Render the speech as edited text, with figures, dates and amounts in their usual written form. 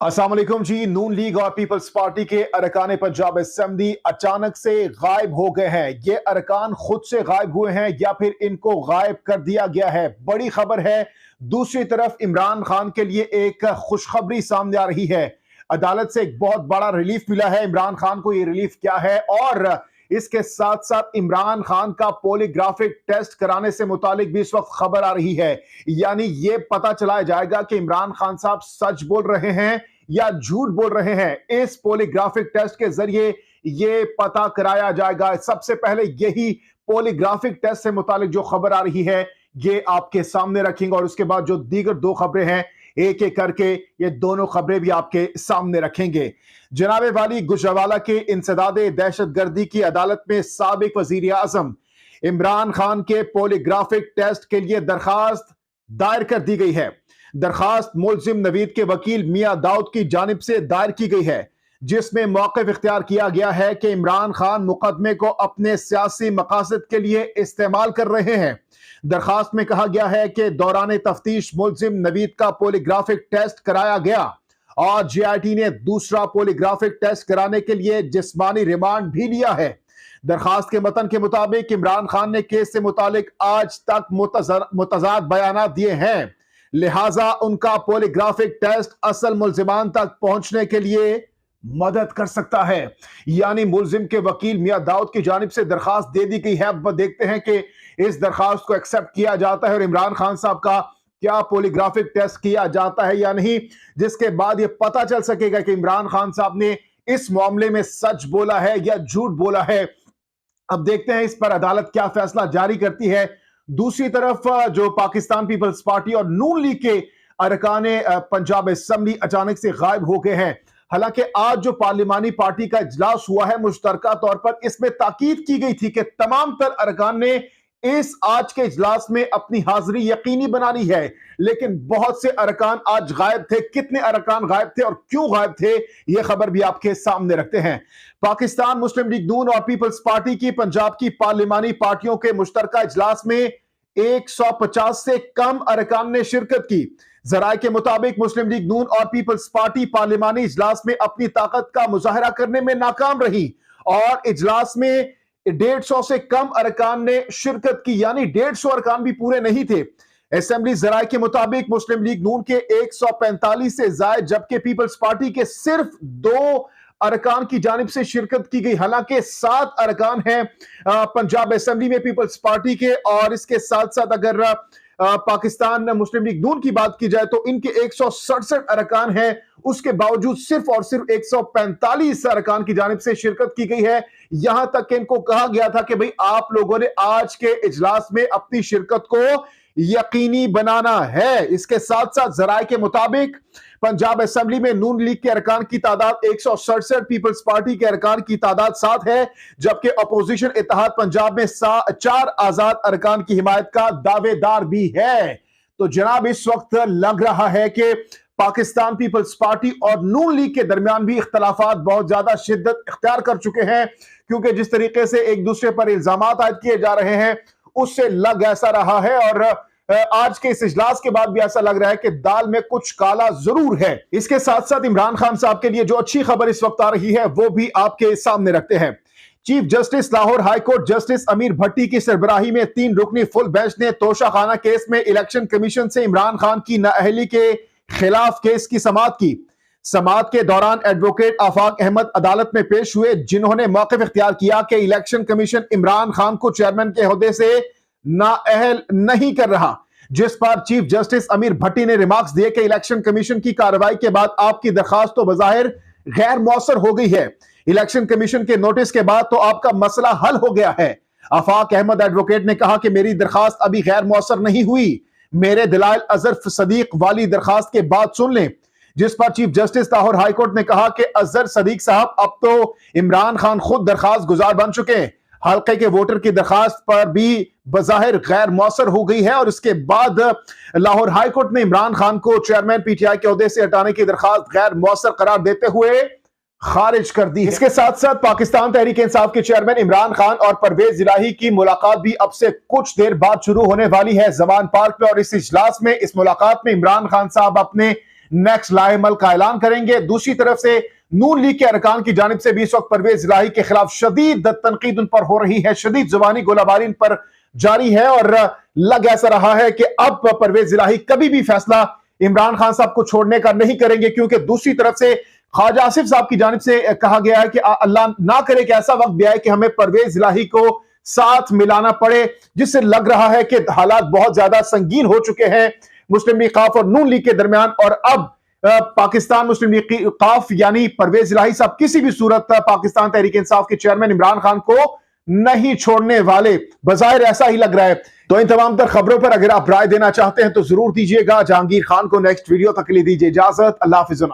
अस्सलाम वालेकुम जी। नून लीग और पीपल्स पार्टी के अरकान पंजाब असेंबली अचानक से गायब हो गए हैं। ये अरकान खुद से गायब हुए हैं या फिर इनको गायब कर दिया गया है, बड़ी खबर है। दूसरी तरफ इमरान खान के लिए एक खुशखबरी सामने आ रही है। अदालत से एक बहुत बड़ा रिलीफ मिला है इमरान खान को। ये रिलीफ क्या है, और इसके साथ साथ इमरान खान का पॉलीग्राफिक टेस्ट कराने से मुतालिक भी इस वक्त खबर आ रही है। यानी ये पता चलाया जाएगा कि इमरान खान साहब सच बोल रहे हैं या झूठ बोल रहे हैं। इस पॉलीग्राफिक टेस्ट के जरिए ये पता कराया जाएगा। सबसे पहले यही पॉलीग्राफिक टेस्ट से मुतालिक जो खबर आ रही है ये आपके सामने रखेंगे, और उसके बाद जो दीगर दो खबरें हैं एक एक करके ये दोनों खबरें भी आपके सामने रखेंगे। जनाब वाली गुजरावाला के इंसदादे दहशतगर्दी की अदालत में साबिक वजीर आजम इमरान खान के पॉलीग्राफिक टेस्ट के लिए दरखास्त दायर कर दी गई है। दरखास्त मुलजिम नवीद के वकील मियां दाऊद की जानिब से दायर की गई है, जिसमें मौक़िफ़ इख्तियार किया गया है कि इमरान खान मुकदमे को अपने सियासी मकासद के लिए इस्तेमाल कर रहे हैं। दरखास्त में कहा गया है कि दौरान तफ्तीश मुलजिम नवीद का पॉलीग्राफिक टेस्ट कराया गया और जीआईटी ने दूसरा पॉलीग्राफिक टेस्ट कराने के लिए जिस्मानी रिमांड भी लिया है। दरखास्त के मतन के मुताबिक इमरान खान ने केस से मुतालिक आज तक मुतजाद बयान दिए हैं, लिहाजा उनका पॉलीग्राफिक टेस्ट असल मुल्जिमान तक पहुंचने के लिए मदद कर सकता है। यानी मुल्जिम के वकील मियां दाऊद की जानिब से दरखास्त दे दी गई है। अब देखते हैं कि इस दरखास्त को एक्सेप्ट किया जाता है और इमरान खान साहब का क्या पॉलीग्राफिक टेस्ट किया जाता है या नहीं, जिसके बाद यह पता चल सकेगा कि इमरान खान साहब ने इस मामले में सच बोला है या झूठ बोला है। अब देखते हैं इस पर अदालत क्या फैसला जारी करती है। दूसरी तरफ जो पाकिस्तान पीपल्स पार्टी और नून लीग के अरकान पंजाब असेंबली अचानक से गायब हो गए हैं। हालांकि आज जो पार्लिमानी पार्टी का इजलास हुआ है मुश्तरका तौर पर, इसमें ताकीद की गई थी कि तमाम तर अरकान ने इस आज के इजलास में अपनी हाजिरी यकीनी बना ली है, लेकिन बहुत से अरकान आज गायब थे। कितने अरकान गायब थे और क्यों गायब थे, यह खबर भी आपके सामने रखते हैं। पाकिस्तान मुस्लिम लीग नून और पीपल्स पार्टी की पंजाब की पार्लिमानी पार्टियों के मुश्तरका इजलास में 150 से कम अरकान ने शिरकत की। जराये के मुताबिक मुस्लिम लीग नून और पीपल्स पार्टी पार्लिमानी इजलास में अपनी ताकत का मुजाहरा करने में नाकाम रही और इजलास में 150 से कम अरकान ने शिरकत की, यानी 150 अरकान भी पूरे नहीं थे। असेंबली जराये के मुताबिक मुस्लिम लीग नून के 145 से जायद जबकि पीपल्स पार्टी के सिर्फ 2 अरकान की जानिब से शिरकत की गई। हालांकि 7 अरकान हैं पंजाब असेंबली में पीपल्स पार्टी के, और इसके साथ साथ अगर पाकिस्तान मुस्लिम लीग नून की बात की जाए तो इनके 167 अरकान हैं। उसके बावजूद सिर्फ और सिर्फ 145 अरकान की जानिब से शिरकत की गई है। यहां तक कि इनको कहा गया था कि भाई आप लोगों ने आज के इजलास में अपनी शिरकत को यकीनी बनाना है। इसके साथ साथ जराये के मुताबिक पंजाब असेंबली में नून लीग के अरकान की तादाद 167, पीपल्स पार्टी के अरकान की तादाद 7 है, जबकि अपोजिशन इत्तेहाद पंजाब में 4 आजाद अरकान की हिमायत का दावेदार भी है। तो जनाब इस वक्त लग रहा है कि पाकिस्तान पीपल्स पार्टी और नून लीग के दरमियान भी इख्तलाफात बहुत ज्यादा शिद्दत इख्तियार कर चुके हैं, क्योंकि जिस तरीके से एक दूसरे पर इल्जामात आयद किए जा रहे हैं उससे लग ऐसा रहा है, और आज के इस इजलास के बाद भी ऐसा लग रहा है कि दाल में कुछ काला जरूर है। इसके साथ साथ इमरान खान साहब के लिए जो अच्छी खबर इस वक्त आ रही है वो भी आपके सामने रखते हैं। Chief justice Lahore high court justice अमीर भट्टी की सरबराही में 3 रुकनी फुल बेंच ने तोशाखाना केस में इलेक्शन कमीशन से इमरान खान की नाअहली के खिलाफ केस की समाअत की। समाअत के दौरान एडवोकेट आफाक अहमद अदालत में पेश हुए, जिन्होंने मौक़िफ़ इख्तियार किया कि इलेक्शन कमीशन इमरान खान को चेयरमैन के ओहदे से नाअहल नहीं कर रहा, जिस पर चीफ जस्टिस अमीर भट्टी ने रिमार्क्स दिए कि इलेक्शन कमीशन की कार्रवाई के बाद आपकी दरखास्त तो बज़ाहिर गैर मौसर हो गई है, इलेक्शन कमीशन के नोटिस के बाद तो आपका मसला हल हो गया है। आफाक अहमद एडवोकेट ने कहा कि मेरी दरखास्त अभी गैर मौसर नहीं हुई, मेरे दलाइल अजहर सदीक वाली दरखास्त के बाद सुन लें। जिस पर चीफ जस्टिस लाहौर हाईकोर्ट ने कहा कि अजहर सदीक साहब अब तो इमरान खान खुद दरखास्त गुजार बन चुके हैं, हल्के के वोटर की दरखास्त पर भी बज़ाहिर गैर मौसर हो गई है, और इसके बाद लाहौर हाईकोर्ट ने इमरान खान को चेयरमैन पीटीआई के ओहदे से हटाने की दरखास्त गैर मौसर करार देते हुए खारिज कर दी। इसके साथ साथ पाकिस्तान तहरीक इंसाफ के चेयरमैन इमरान खान और परवेज इलाही की मुलाकात भी अब से कुछ देर बाद शुरू होने वाली है जमान पार्क में, और इस इजलास में इस मुलाकात में इमरान खान साहब अपने नेक्स्ट लाएमल का ऐलान करेंगे। दूसरी तरफ से नून लीग के अरकान की जानिब से भी इस वक्त परवेज इलाही के खिलाफ शदीद तनकीद उन पर हो रही है, शदीद जुबानी गोलाबारी इन पर जारी है और लग ऐसा रहा है कि अब परवेज इलाही कभी भी फैसला इमरान खान साहब को छोड़ने का नहीं करेंगे, क्योंकि दूसरी तरफ से ख्वाजा आसिफ साहब की जानिब से कहा गया है कि अल्लाह ना करे कि ऐसा वक्त भी आए कि हमें परवेज इलाही को साथ मिलाना पड़े, जिससे लग रहा है कि हालात बहुत ज्यादा संगीन हो चुके हैं मुस्लिम लीग काफ और नून लीग के दरमियान। और अब पाकिस्तान मुस्लिम लीग काफ यानी परवेज इलाही साहब किसी भी सूरत पाकिस्तान तहरीक इंसाफ के चेयरमैन इमरान खान को नहीं छोड़ने वाले, बजाहिर ऐसा ही लग रहा है। तो इन तमाम तर खबरों पर अगर आप राय देना चाहते हैं तो जरूर दीजिएगा। जहांगीर खान को नेक्स्ट वीडियो तक के लिए दीजिए इजाजत। अल्लाह हाफिज़।